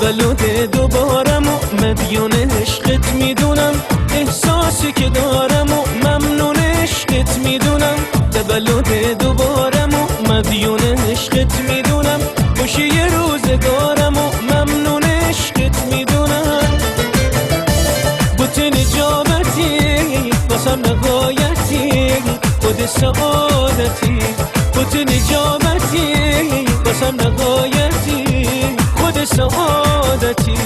تولد دوبارم و مدیون عشقت میدونم، احساسی که دارم و ممنون عشقت میدونم. تولد دوبارم و مدیون عشقت میدونم، خوشی روزگارم و ممنون عشقت میدونم. بوت نجابتی واسم نهایتی، خود سعادتی. بوت نجابتی واسم نهایتی، خود سعادتی.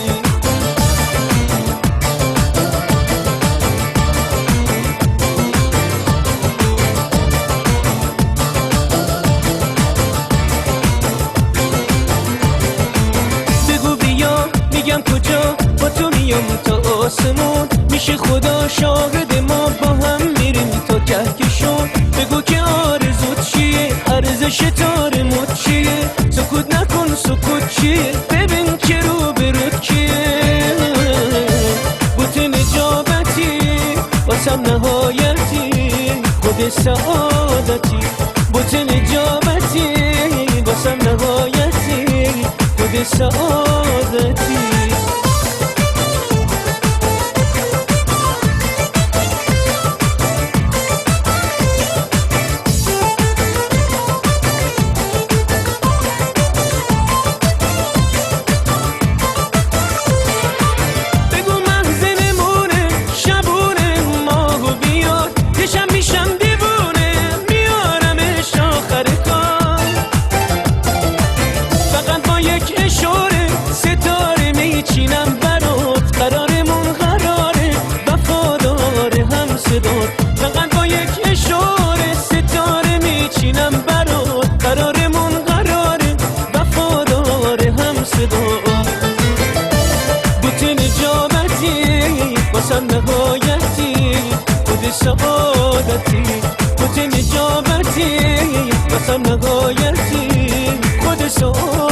بگو بیا میگم کجا، با تو میام تا آسمون، میشه خدا شاهد ما با هم میریم تا کهکشون. بگو که آرزوت چیه، ارزش تارموت چیه، سکوت نکن سکوت چیه، ببین که رو برود کیه. بوت نجابتی واسم نهایتی، خود سعادتی. بوت نجابتی واسم نهایتی، خود سعادتی. فقط با یک اشاره ستاره میچینم برات، قرارمون قراره وفادار هم صدا. بوت نجابتی واسم نهایتی، خود سعادتی. بوت نجابتی واسم نهایتی، خود سعادتی.